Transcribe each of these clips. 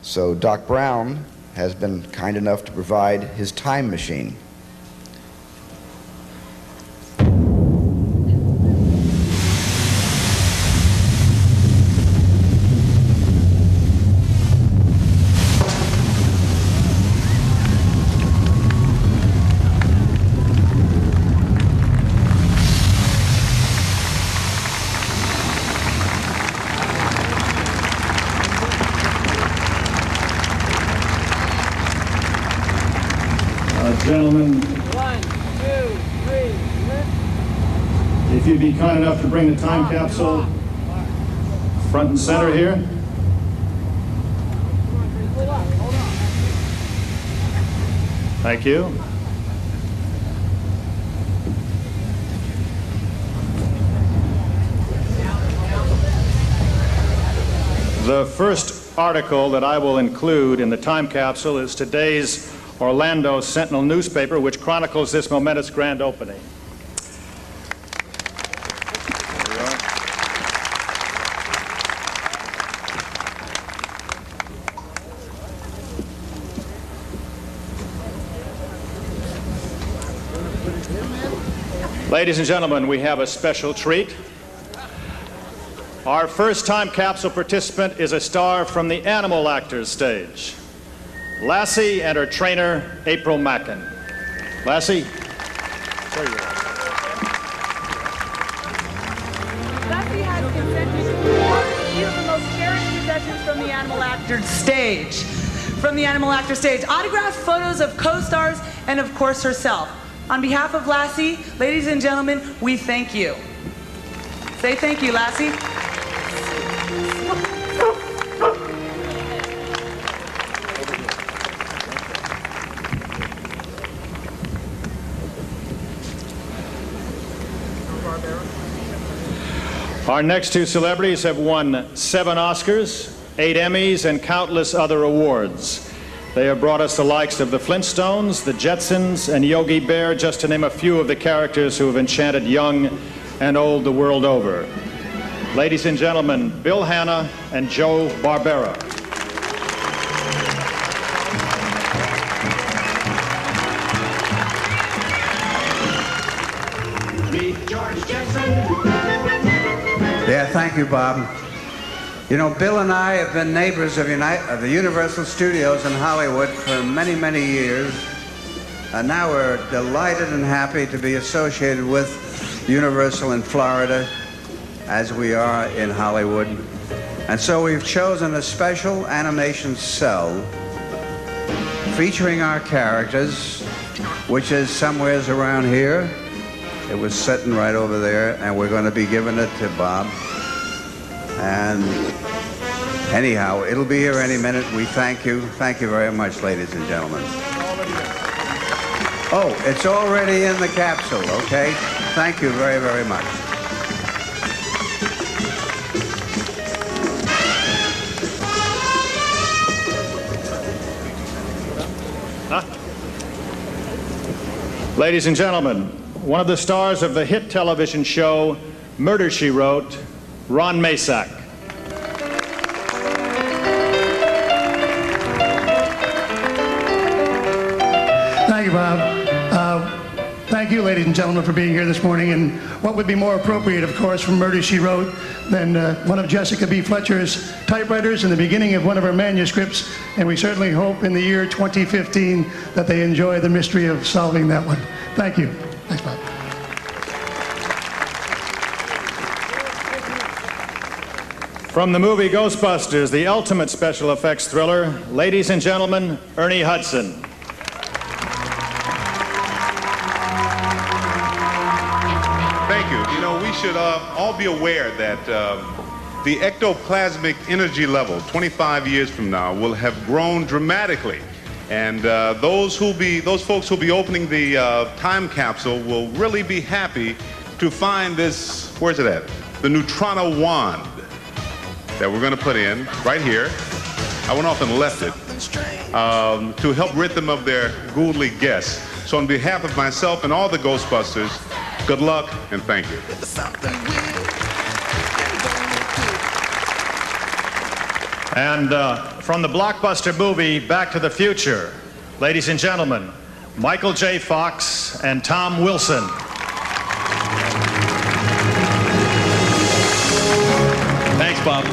So Doc Brown has been kind enough to provide his time machine. Gentlemen, 1, 2, 3, lift. if you'd be kind enough to bring the time capsule front and center here. Thank you. The first article that I will include in the time capsule is today's Orlando Sentinel newspaper, which chronicles this momentous grand opening. Ladies and gentlemen, we have a special treat. Our first time capsule participant is a star from the Animal Actors stage. Lassie and her trainer, April Mackin. Lassie, there you are. Lassie has consented to few of the most cherished possessions from the Animal Actors stage. From the Animal Actors stage, autographed photos of co-stars and of course herself. On behalf of Lassie, ladies and gentlemen, we thank you. Say thank you, Lassie. Our next two celebrities have won 7 Oscars, 8 Emmys, and countless other awards. They have brought us the likes of the Flintstones, the Jetsons, and Yogi Bear, just to name a few of the characters who have enchanted young and old the world over. Ladies and gentlemen, Bill Hanna and Joe Barbera. Yeah, thank you, Bob. You know, Bill and I have been neighbors of the Universal Studios in Hollywood for many, many years. And now we're delighted and happy to be associated with Universal in Florida as we are in Hollywood. And so we've chosen a special animation cell featuring our characters, which is somewheres around here. It was sitting right over there, and we're going to be giving it to Bob. And anyhow, it'll be here any minute. We thank you. Thank you very much, ladies and gentlemen. Oh, it's already in the capsule, okay? Thank you very, very much. Ladies and gentlemen, one of the stars of the hit television show Murder, She Wrote, Ron Masak. Thank you, Bob. Thank you, ladies and gentlemen, for being here this morning. And what would be more appropriate, of course, from Murder, She Wrote than one of Jessica B. Fletcher's typewriters in the beginning of one of her manuscripts. And we certainly hope in the year 2015 that they enjoy the mystery of solving that one. Thank you. Thanks, Bob. From the movie Ghostbusters, the ultimate special effects thriller, ladies and gentlemen, Ernie Hudson. Thank you. You know, we should all be aware that the ectoplasmic energy level 25 years from now will have grown dramatically. And those folks who'll be opening the time capsule will really be happy to find this, where's it at? The Neutrino wand that we're going to put in right here. I went off and left it to help rid them of their ghouly guests. So on behalf of myself and all the Ghostbusters, good luck and thank you. And from the blockbuster movie Back to the Future, ladies and gentlemen, Michael J. Fox and Tom Wilson. Thanks, Bob.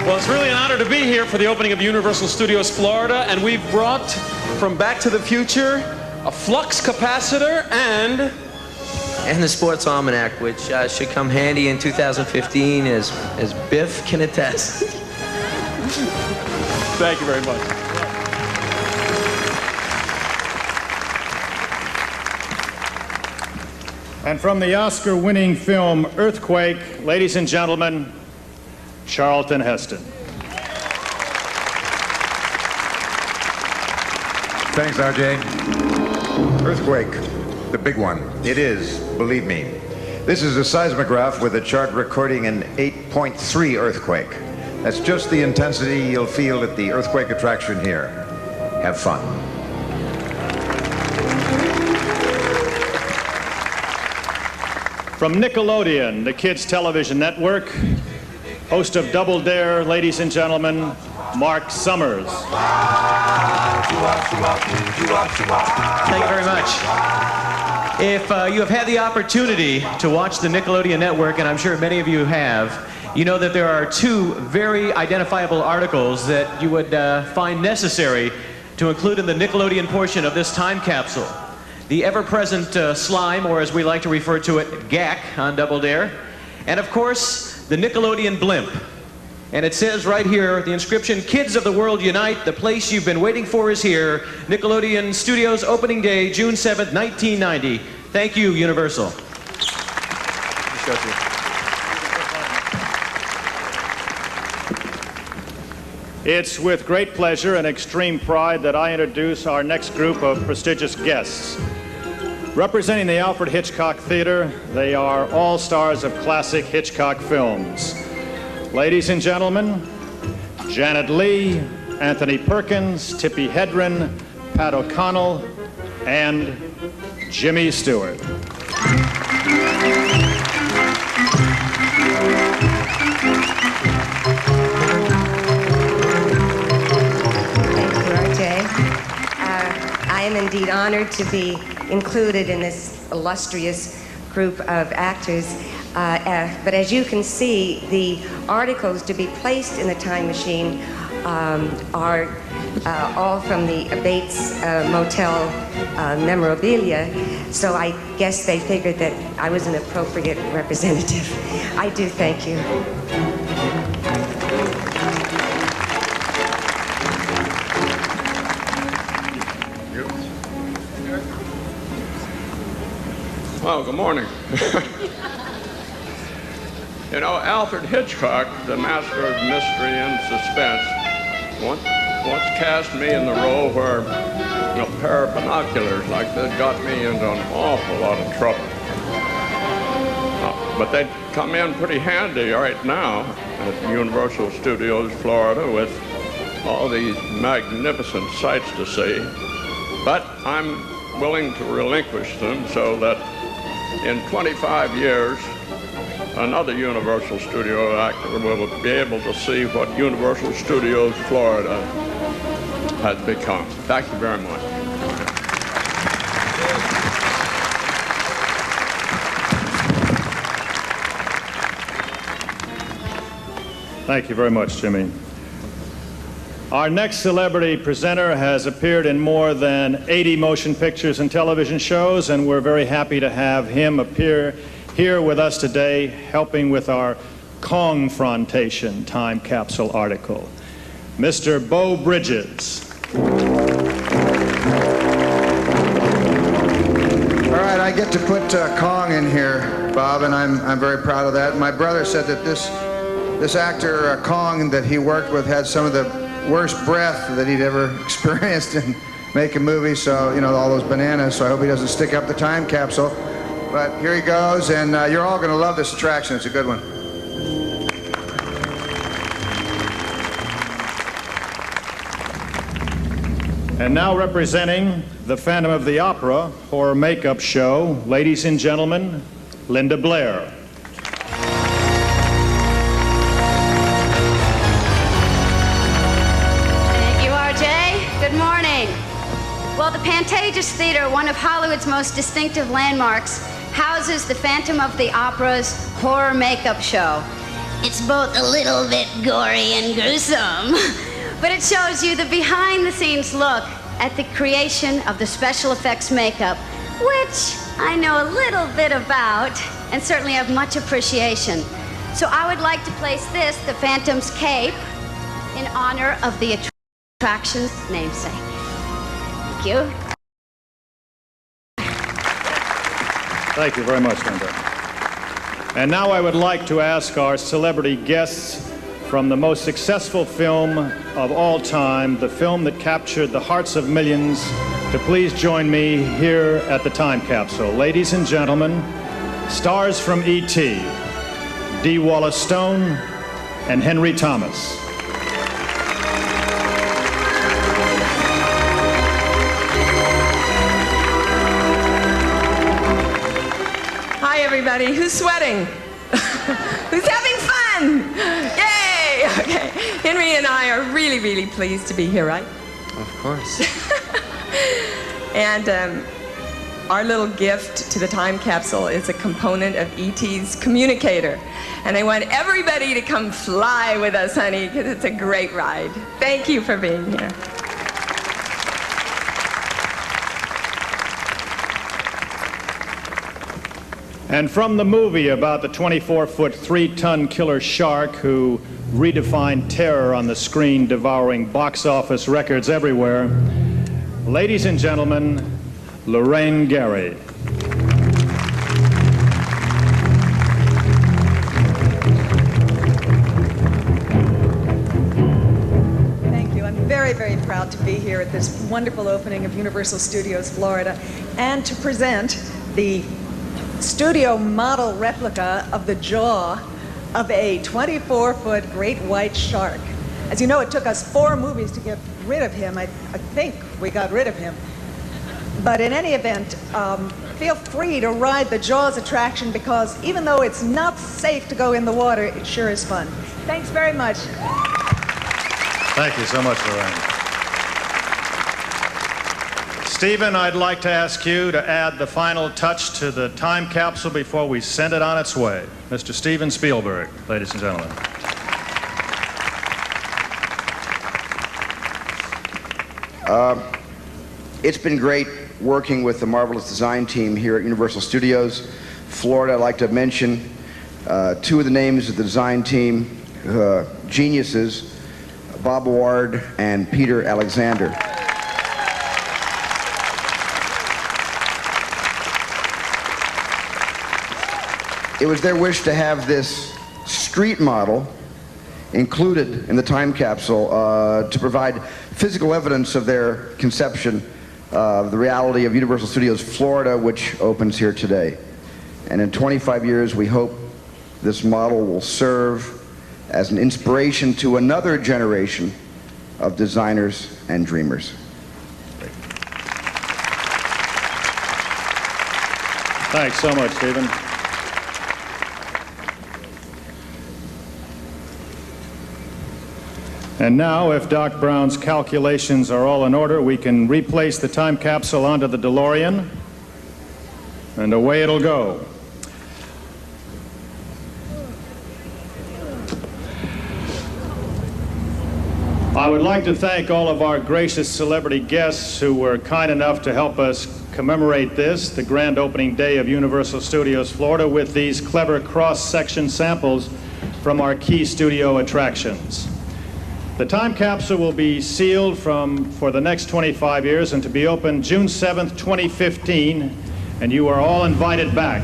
Well, it's really an honor to be here for the opening of Universal Studios Florida, and we've brought from Back to the Future a flux capacitor and the Sports Almanac, which should come handy in 2015, as Biff can attest. Thank you very much. And from the Oscar-winning film Earthquake, ladies and gentlemen, Charlton Heston. Thanks, RJ. Earthquake, the big one. It is, believe me. This is a seismograph with a chart recording an 8.3 earthquake. That's just the intensity you'll feel at the earthquake attraction here. Have fun. From Nickelodeon, the kids' television network, host of Double Dare, ladies and gentlemen, Mark Summers. Thank you very much. If you have had the opportunity to watch the Nickelodeon Network, and I'm sure many of you have, you know that there are two very identifiable articles that you would find necessary to include in the Nickelodeon portion of this time capsule. The ever-present slime, or as we like to refer to it, GAC on Double Dare, and of course, the Nickelodeon blimp. And it says right here, the inscription, "Kids of the world unite, the place you've been waiting for is here. Nickelodeon Studios opening day, June 7th, 1990. Thank you, Universal." It's with great pleasure and extreme pride that I introduce our next group of prestigious guests. Representing the Alfred Hitchcock Theater, they are all stars of classic Hitchcock films. Ladies and gentlemen, Janet Leigh, Anthony Perkins, Tippi Hedren, Pat O'Connell, and Jimmy Stewart. I am indeed honored to be included in this illustrious group of actors. But as you can see, the articles to be placed in the time machine are all from the Bates Motel memorabilia. So I guess they figured that I was an appropriate representative. I do thank you. Well, good morning. You know, Alfred Hitchcock, the master of mystery and suspense, once cast me in the role where a pair of binoculars like this got me into an awful lot of trouble. But they come in pretty handy right now at Universal Studios, Florida, with all these magnificent sights to see. But I'm willing to relinquish them so that in 25 years, another Universal Studio actor will be able to see what Universal Studios Florida has become. Thank you very much. Thank you very much, Jimmy. Our next celebrity presenter has appeared in more than 80 motion pictures and television shows, and we're very happy to have him appear here with us today, helping with our Kong-frontation time capsule article. Mr. Beau Bridges. All right, I get to put Kong in here, Bob, and I'm very proud of that. My brother said that this actor, Kong, that he worked with had some of the worst breath that he'd ever experienced in making movies, so, you know, all those bananas, so I hope he doesn't stick up the time capsule. But here he goes, and you're all going to love this attraction. It's a good one. And now representing the Phantom of the Opera horror makeup show, ladies and gentlemen, Linda Blair. Regis Theater, one of Hollywood's most distinctive landmarks, houses the Phantom of the Opera's horror makeup show. It's both a little bit gory and gruesome, but it shows you the behind-the-scenes look at the creation of the special effects makeup, which I know a little bit about and certainly have much appreciation. So I would like to place this, the Phantom's cape, in honor of the attraction's namesake. Thank you. Thank you very much, Linda. And now I would like to ask our celebrity guests from the most successful film of all time, the film that captured the hearts of millions, to please join me here at the time capsule. Ladies and gentlemen, stars from E.T., D. Wallace Stone and Henry Thomas. Hi, everybody. Who's sweating? Who's having fun? Yay! Okay. Henry and I are really, really pleased to be here, right? Of course. And our little gift to the time capsule is a component of E.T.'s communicator. And I want everybody to come fly with us, honey, because it's a great ride. Thank you for being here. And from the movie about the 24-foot, 3-ton killer shark who redefined terror on the screen, devouring box office records everywhere, ladies and gentlemen, Lorraine Gary. Thank you. I'm very, very proud to be here at this wonderful opening of Universal Studios Florida and to present the studio model replica of the jaw of a 24-foot great white shark. As you know, it took us 4 movies to get rid of him. I think we got rid of him. But in any event, feel free to ride the Jaws attraction because even though it's not safe to go in the water, it sure is fun. Thanks very much. Thank you so much, Lorraine. Stephen, I'd like to ask you to add the final touch to the time capsule before we send it on its way. Mr. Steven Spielberg, ladies and gentlemen. It's been great working with the marvelous design team here at Universal Studios Florida. I'd like to mention 2 of the names of the design team, geniuses, Bob Ward and Peter Alexander. It was their wish to have this street model included in the time capsule to provide physical evidence of their conception of the reality of Universal Studios Florida, which opens here today. And in 25 years, we hope this model will serve as an inspiration to another generation of designers and dreamers. Thanks so much, Stephen. And now, if Doc Brown's calculations are all in order, we can replace the time capsule onto the DeLorean, and away it'll go. I would like to thank all of our gracious celebrity guests who were kind enough to help us commemorate this, the grand opening day of Universal Studios Florida, with these clever cross-section samples from our key studio attractions. The time capsule will be sealed for the next 25 years and to be opened June 7th, 2015, and you are all invited back.